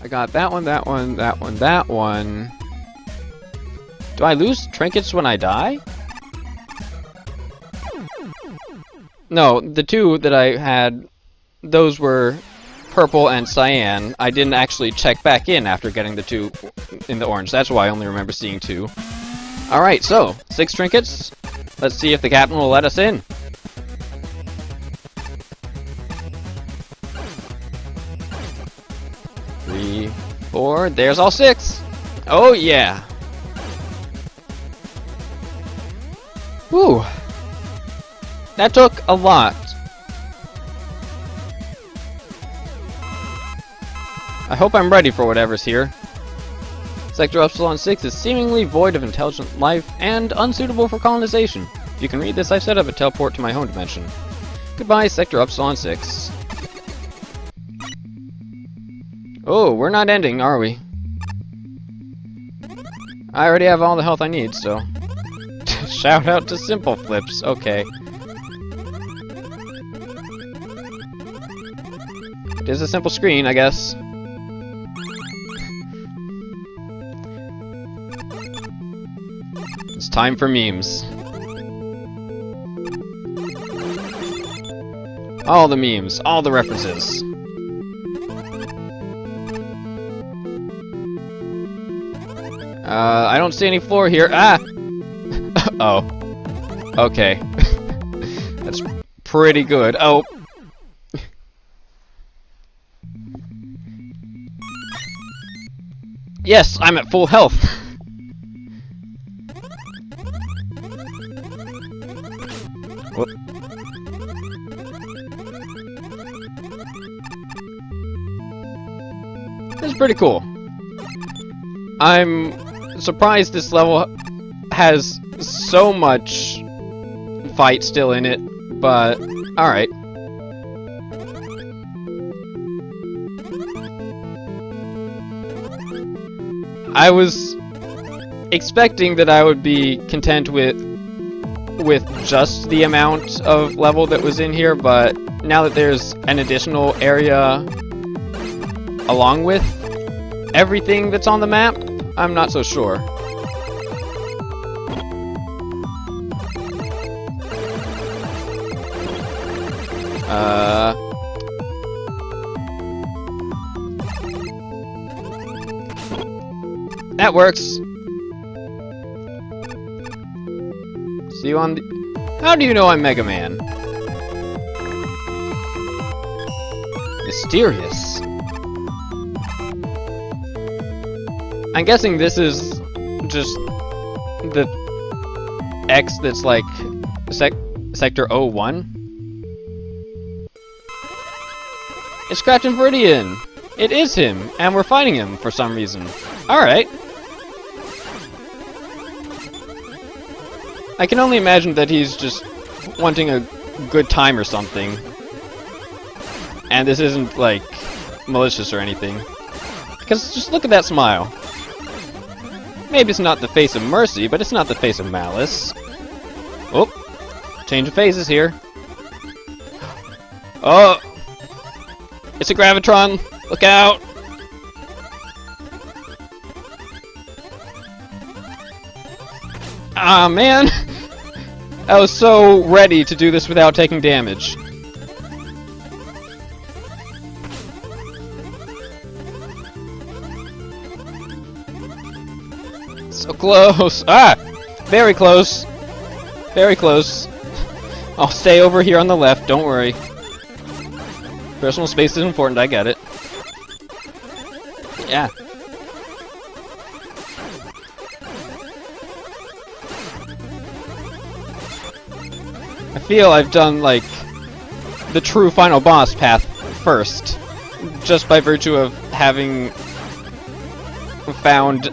I got that one, that one, that one, that one. Do I lose trinkets when I die? No, the two that I had, those were purple and cyan. I didn't actually check back in after getting the two in the orange. That's why I only remember seeing two. Alright, so, 6 trinkets. Let's see if the captain will let us in. 3, 4, there's all 6! Oh yeah! Whew! That took a lot. I hope I'm ready for whatever's here. Sector Upsilon 6 is seemingly void of intelligent life and unsuitable for colonization. If you can read this, I've set up a teleport to my home dimension. Goodbye, Sector Upsilon 6. Oh, we're not ending, are we? I already have all the health I need, so... Shout out to Simple Flips, okay. It is a simple screen, I guess. It's time for memes. All the memes, all the references. I don't see any floor here. Ah! Oh. Okay. That's pretty good. Oh. Yes, I'm at full health. Whoop. This is pretty cool. I'm surprised this level has so much fight still in it, but alright. I was expecting that I would be content with just the amount of level that was in here, but now that there's an additional area along with everything that's on the map, I'm not so sure. That works. See you on the... How do you know I'm Mega Man? Mysterious. I'm guessing this is just the X that's like Sector 01. It's Captain Viridian! It is him, and we're fighting him for some reason. Alright. I can only imagine that he's just wanting a good time or something. And this isn't, like, malicious or anything. Because just look at that smile. Maybe it's not the face of mercy, but it's not the face of malice. Oh! Change of phases here. Oh! It's a Gravitron! Look out! Ah, man! I was so ready to do this without taking damage. So close! Ah! Very close! Very close. I'll stay over here on the left, don't worry. Personal space is important, I get it. Yeah. I feel I've done, like, the true final boss path first. Just by virtue of having found,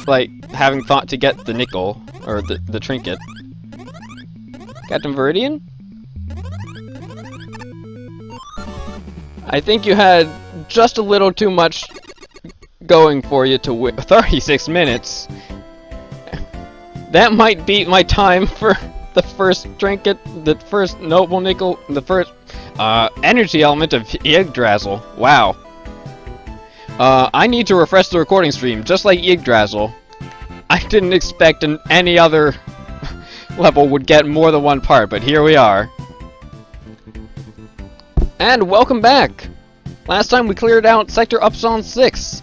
like, having thought to get the nickel, or the trinket. Captain Viridian? I think you had just a little too much going for you to win. 36 minutes? That might beat my time for the first trinket, the first noble nickel, the first energy element of Yggdrasil. Wow. I need to refresh the recording stream, just like Yggdrasil. I didn't expect any other level would get more than one part, but here we are. And welcome back! Last time we cleared out Sector Upsilon 6.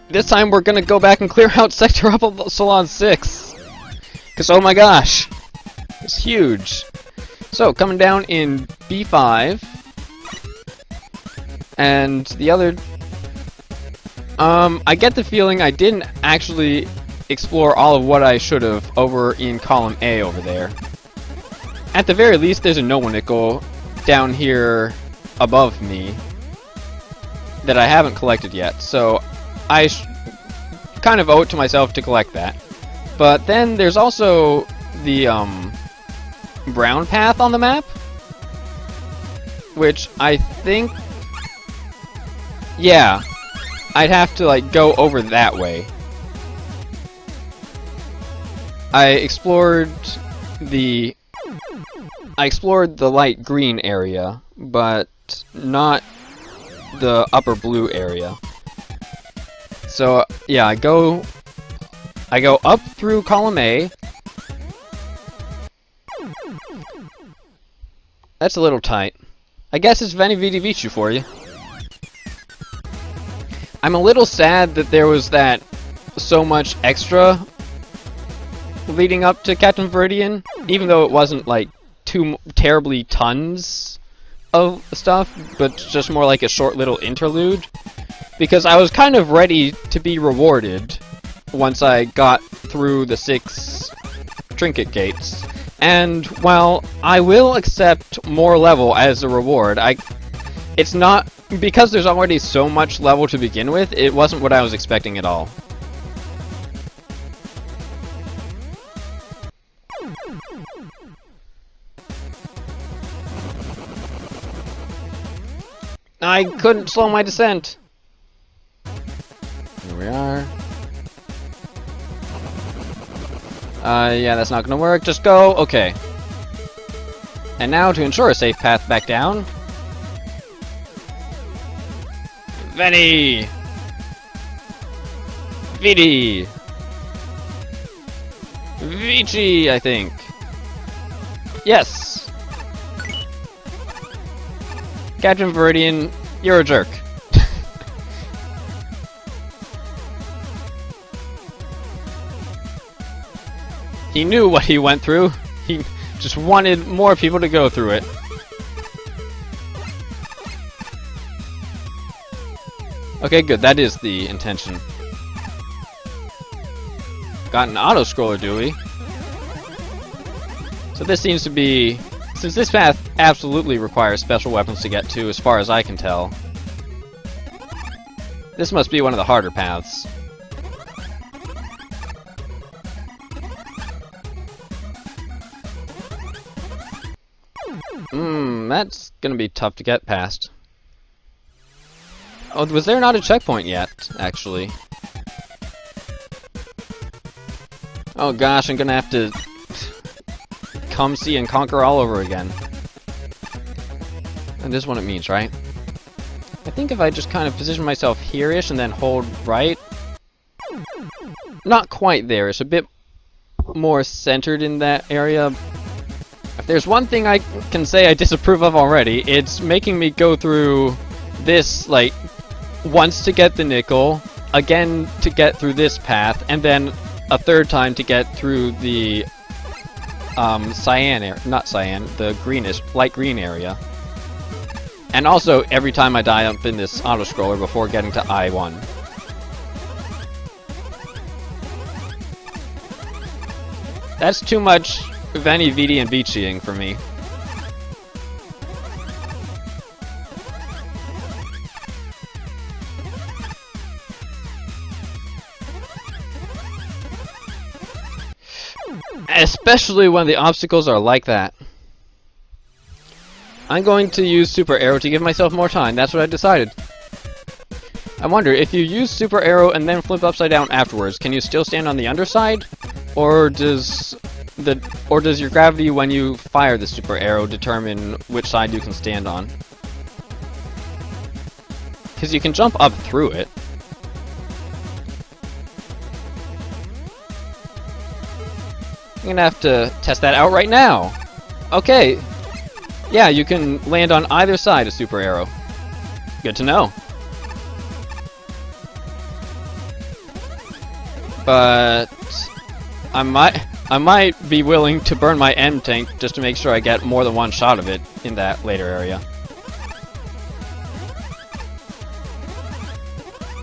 This time we're gonna go back and clear out Sector Upsilon 6. Cause oh my gosh, it's huge. So, coming down in B5. And the other... I get the feeling I didn't actually explore all of what I should have over in column A over there. At the very least, there's a no-one nickel down here above me that I haven't collected yet, so I kind of owe it to myself to collect that. But then there's also the brown path on the map, which I think, yeah, I'd have to like go over that way. I explored the light green area, but not the upper blue area. So yeah, I go up through column A. That's a little tight. I guess it's Veni Vidi Vici for you. I'm a little sad that there was that so much extra leading up to Captain Viridian, even though it wasn't like too terribly tons of stuff, but just more like a short little interlude, because I was kind of ready to be rewarded once I got through the 6 trinket gates. And while I will accept more level as a reward, it's not, because there's already so much level to begin with, it wasn't what I was expecting at all. I couldn't slow my descent. Here we are. Yeah, that's not gonna work. Just go. Okay. And now to ensure a safe path back down. Veni! Vidi! Vici, I think. Yes! Captain Viridian, you're a jerk. He knew what he went through. He just wanted more people to go through it. Okay, good. That is the intention. Got an auto-scroller, do we? So this seems to be... Since this path absolutely requires special weapons to get to, as far as I can tell, this must be one of the harder paths. That's gonna be tough to get past. Oh, was there not a checkpoint yet, actually? Oh gosh, I'm gonna have to come see and conquer all over again. And this is what it means, right? I think if I just kind of position myself here-ish and then hold right... Not quite there, it's a bit more centered in that area. If there's one thing I can say I disapprove of already, it's making me go through this, like, once to get the nickel, again to get through this path, and then a third time to get through the cyan area, not cyan, the greenish, light green area. And also every time I die up in this auto-scroller before getting to I-1. That's too much Veni, Vidi, and Viciing for me. Especially when the obstacles are like that. I'm going to use Super Arrow to give myself more time. That's what I decided. I wonder, if you use Super Arrow and then flip upside down afterwards, can you still stand on the underside? Or does your gravity when you fire the Super Arrow determine which side you can stand on? Because you can jump up through it. I'm gonna have to test that out right now. Okay. Yeah, you can land on either side of Super Arrow. Good to know. But I might be willing to burn my M tank just to make sure I get more than one shot of it in that later area.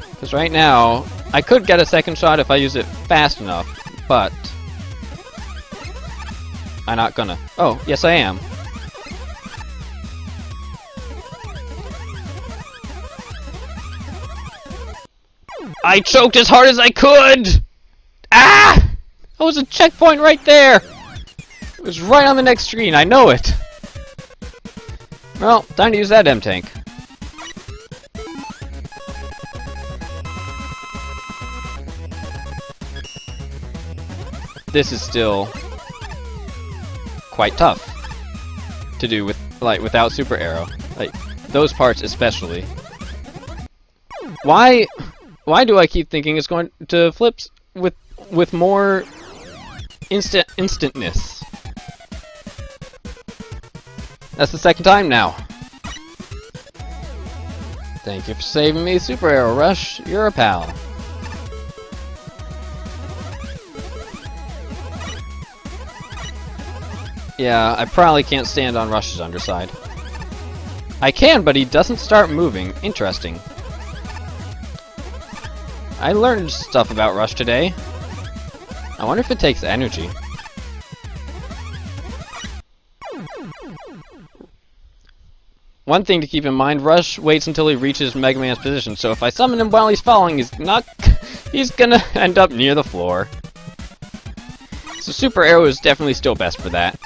Because right now, I could get a second shot if I use it fast enough, but I'm not gonna. Oh, yes I am. I choked as hard as I could! Ah! That was a checkpoint right there! It was right on the next screen, I know it! Well, time to use that M-tank. This is still quite tough to do with, like, without Super Arrow. Like, those parts especially. Why do I keep thinking it's going to flip with more instantness? That's the second time now. Thank you for saving me, Super Arrow Rush. You're a pal. Yeah, I probably can't stand on Rush's underside. I can, but he doesn't start moving. Interesting. I learned stuff about Rush today. I wonder if it takes energy. One thing to keep in mind, Rush waits until he reaches Mega Man's position, so if I summon him while he's falling, he's gonna end up near the floor. So Super Arrow is definitely still best for that.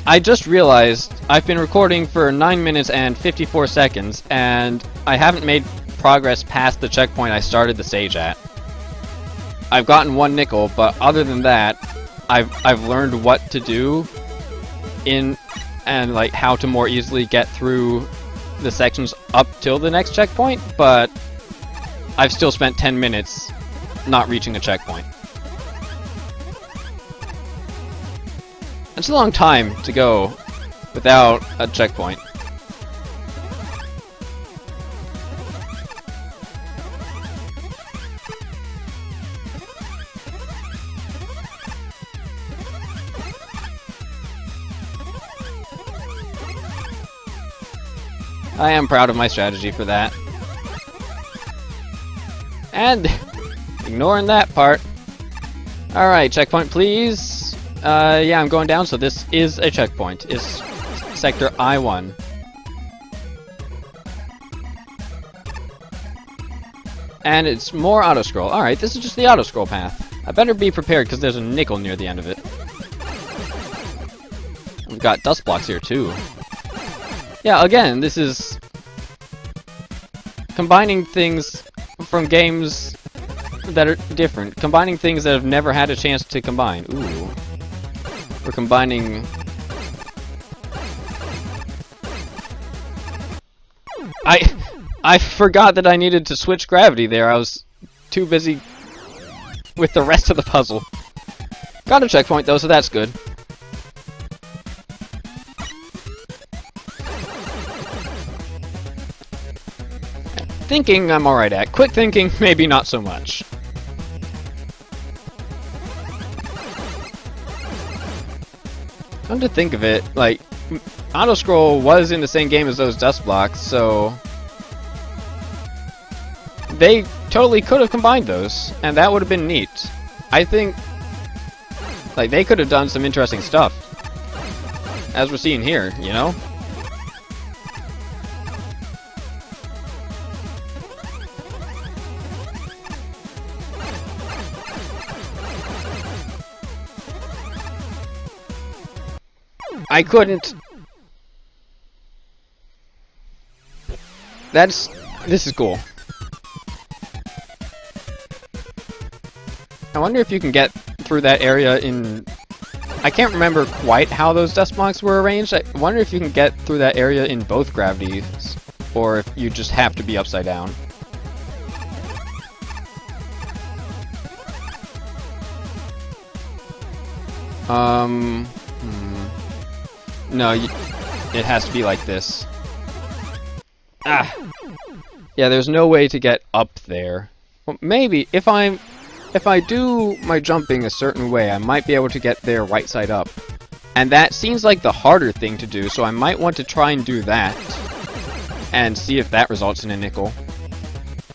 I just realized I've been recording for 9 minutes and 54 seconds, and I haven't made progress past the checkpoint I started the stage at. I've gotten 1 nickel, but other than that, I've learned what to do and like how to more easily get through the sections up till the next checkpoint, but I've still spent 10 minutes not reaching a checkpoint. It's a long time to go without a checkpoint. I am proud of my strategy for that. And ignoring that part. Alright, checkpoint please. Yeah, I'm going down, so this is a checkpoint. It's Sector I1. And it's more auto-scroll. Alright, this is just the auto-scroll path. I better be prepared, because there's a nickel near the end of it. We've got dust blocks here, too. Yeah, again, this is combining things from games that are different. Combining things that have never had a chance to combine. Ooh. We're combining... I forgot that I needed to switch gravity there. I was too busy with the rest of the puzzle. Got a checkpoint though, so that's good. Thinking I'm alright at. Quick thinking, maybe not so much. Come to think of it, like, auto-scroll was in the same game as those dust blocks, so they totally could have combined those, and that would have been neat. I think, like, they could have done some interesting stuff, as we're seeing here, you know? I couldn't... This is cool. I wonder if you can get through that area in... I can't remember quite how those dust blocks were arranged. I wonder if you can get through that area in both gravities, or if you just have to be upside down. No, it has to be like this. Ah! Yeah, there's no way to get up there. Well, maybe, if I do my jumping a certain way, I might be able to get there right side up. And that seems like the harder thing to do, so I might want to try and do that. And see if that results in a nickel.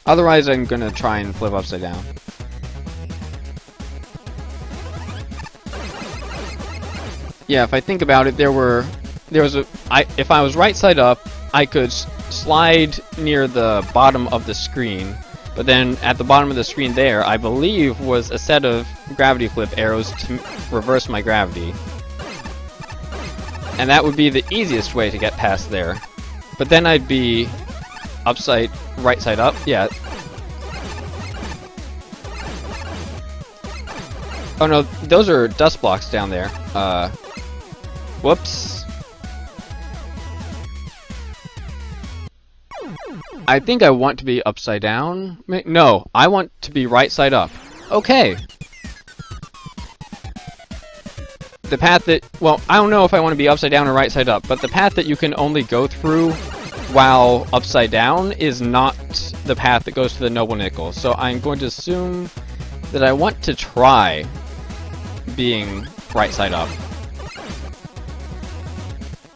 Otherwise, I'm gonna try and flip upside down. Yeah, if I think about it, if I was right side up, I could slide near the bottom of the screen, but then at the bottom of the screen there, I believe was a set of gravity flip arrows to reverse my gravity. And that would be the easiest way to get past there. But then I'd be right side up, yeah. Oh no, those are dust blocks down there. Whoops. I think I want to be upside down. No, I want to be right side up. Okay. The path that, well, I don't know if I want to be upside down or right side up, but the path that you can only go through while upside down is not the path that goes to the Noble Nickel. So I'm going to assume that I want to try being right side up.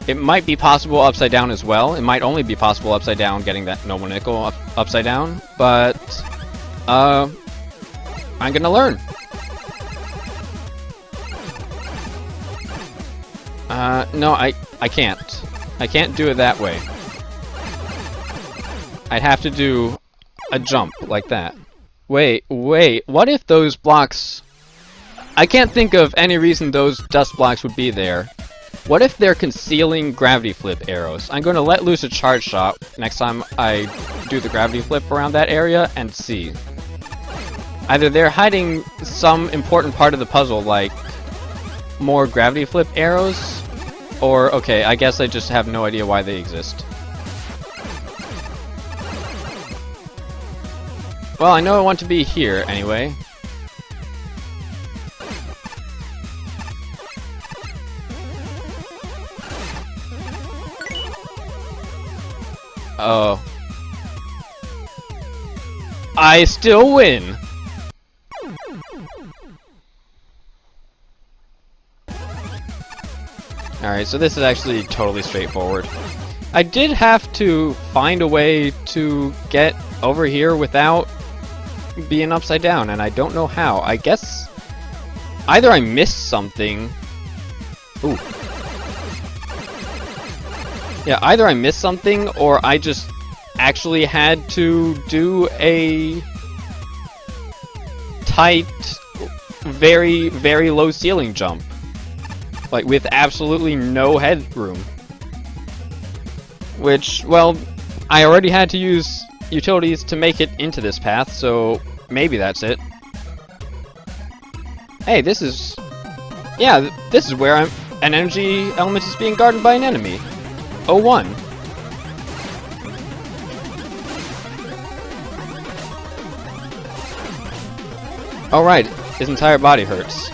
It might be possible upside down as well. It might only be possible upside down getting that Noble Nickel upside down, but I'm gonna learn. No, I can't. I can't do it that way. I'd have to do a jump like that. Wait, what if those blocks... I can't think of any reason those dust blocks would be there. What if they're concealing gravity flip arrows? I'm going to let loose a charge shot next time I do the gravity flip around that area and see. Either they're hiding some important part of the puzzle, like more gravity flip arrows, or, okay, I guess I just have no idea why they exist. Well, I know I want to be here anyway. Oh. I still win! Alright, so this is actually totally straightforward. I did have to find a way to get over here without being upside down, and I don't know how. I guess either I missed something... Ooh. Yeah, either I missed something, or I just actually had to do a tight, very, very low ceiling jump. Like, with absolutely no headroom. Which, well, I already had to use utilities to make it into this path, so maybe that's it. Hey, this is... Yeah, this is where an energy element is being guarded by an enemy. 01. Oh right, his entire body hurts.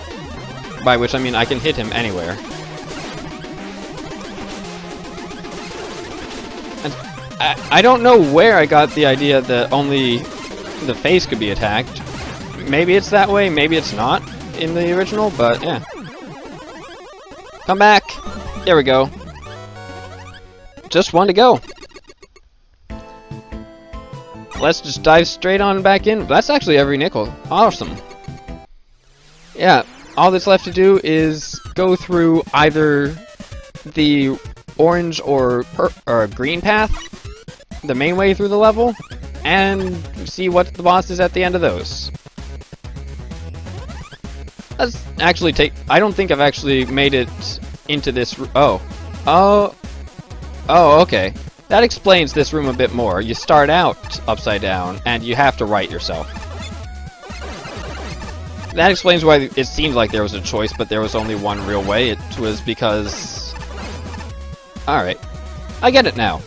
By which I mean I can hit him anywhere. And I don't know where I got the idea that only the face could be attacked. Maybe it's that way, maybe it's not in the original, but yeah. Come back! There we go. Just one to go. Let's just dive straight on back in. That's actually every nickel. Awesome. Yeah, all that's left to do is go through either the orange or green path, the main way through the level, and see what the boss is at the end of those. Let's actually I don't think I've actually made it into this... Oh, okay. That explains this room a bit more. You start out upside down, and you have to right yourself. That explains why it seemed like there was a choice, but there was only one real way. It was because... Alright. I get it now.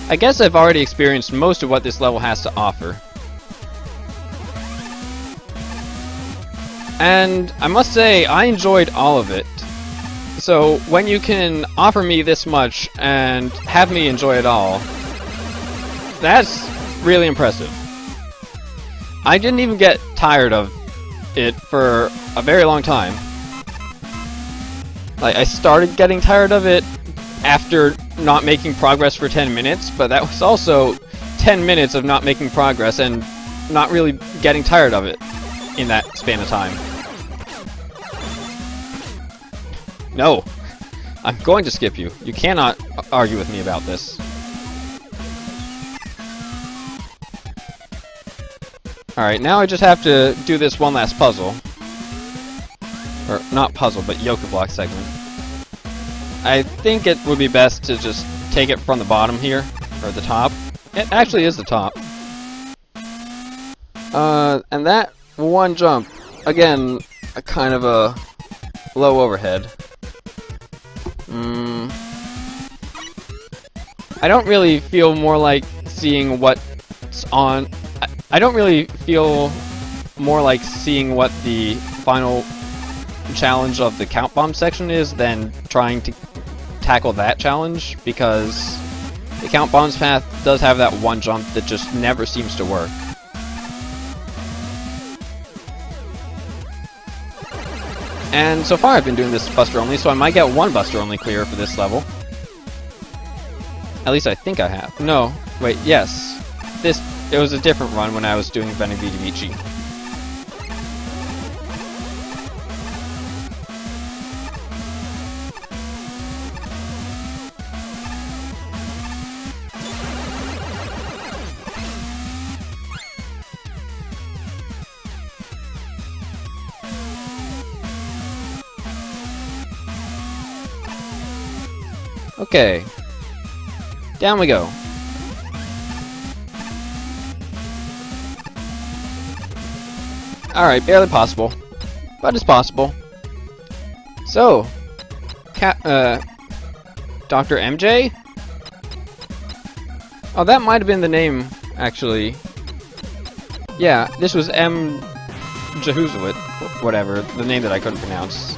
I guess I've already experienced most of what this level has to offer. And I must say, I enjoyed all of it. So when you can offer me this much and have me enjoy it all, that's really impressive. I didn't even get tired of it for a very long time. Like, I started getting tired of it after not making progress for 10 minutes, but that was also 10 minutes of not making progress and not really getting tired of it in that span of time. No! I'm going to skip you. You cannot argue with me about this. Alright, now I just have to do this one last puzzle. Or, not puzzle, but yoke block segment. I think it would be best to just take it from the bottom here, or the top. It actually is the top. And that one jump, again, a kind of a low overhead. I don't really feel more like seeing what's on... I don't really feel more like seeing what the final challenge of the count bomb section is than trying to tackle that challenge, because the count bombs path does have that one jump that just never seems to work. And so far I've been doing this Buster Only, so I might get one Buster Only clear for this level. At least I think I have. No, wait, yes. It was a different run when I was doing Veni Vidi Vici. Okay. Down we go. Alright, barely possible. But it's possible. So, Dr. MJ? Oh, that might have been the name, actually. Yeah, this was M. Jahuzowit, whatever, the name that I couldn't pronounce.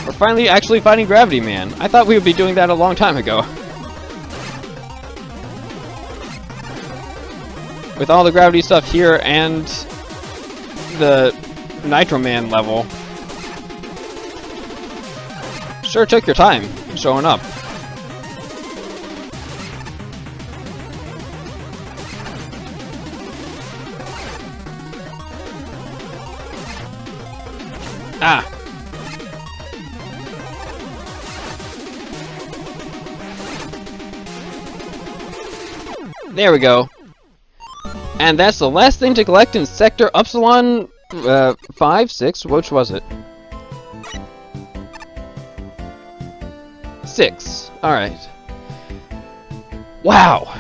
We're finally actually fighting Gravity Man. I thought we would be doing that a long time ago. With all the gravity stuff here and the Nitro Man level. Sure took your time showing up. Ah! There we go. And that's the last thing to collect in Sector Upsilon 5, 6, which was it? 6. Alright. Wow!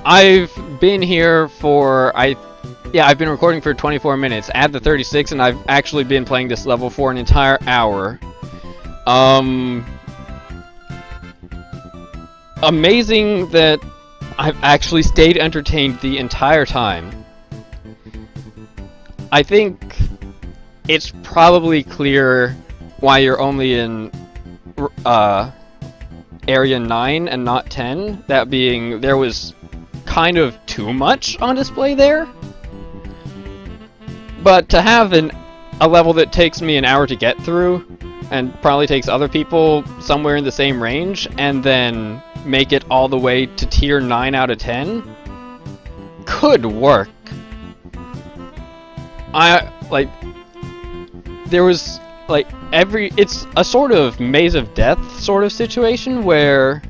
I've been here for, I've been recording for 24 minutes. Add the 36 and I've actually been playing this level for an entire hour. Amazing that I've actually stayed entertained the entire time. I think it's probably clear why you're only in Area 9 and not 10. That being, there was kind of too much on display there. But to have a level that takes me an hour to get through, and probably takes other people somewhere in the same range, and then make it all the way to tier 9 out of 10 could work. There was it's a sort of maze of death sort of situation where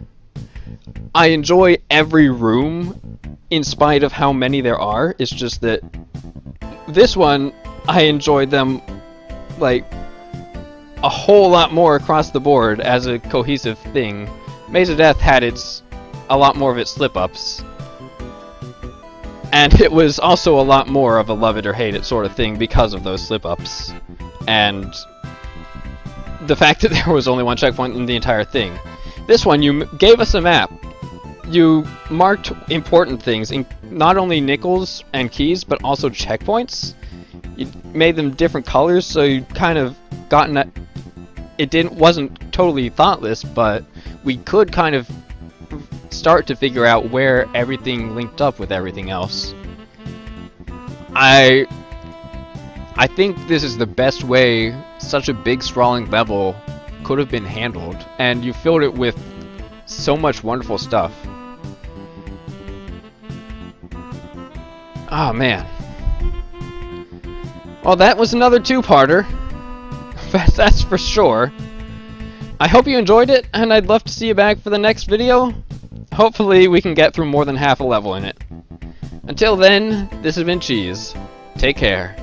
I enjoy every room in spite of how many there are. It's just that this one I enjoyed them like a whole lot more across the board as a cohesive thing. Maze of Death had a lot more of its slip-ups. And it was also a lot more of a love it or hate it sort of thing because of those slip-ups. And the fact that there was only one checkpoint in the entire thing. This one, you gave us a map. You marked important things, not only nickels and keys, but also checkpoints. you made them different colors, so you kind of gotten that wasn't totally thoughtless, but we could kind of start to figure out where everything linked up with everything else. I think this is the best way such a big sprawling level could have been handled, and you filled it with so much wonderful stuff. Oh man. Well, that was another two-parter. That's for sure. I hope you enjoyed it, and I'd love to see you back for the next video. Hopefully we can get through more than half a level in it. Until then, this has been Cheese. Take care.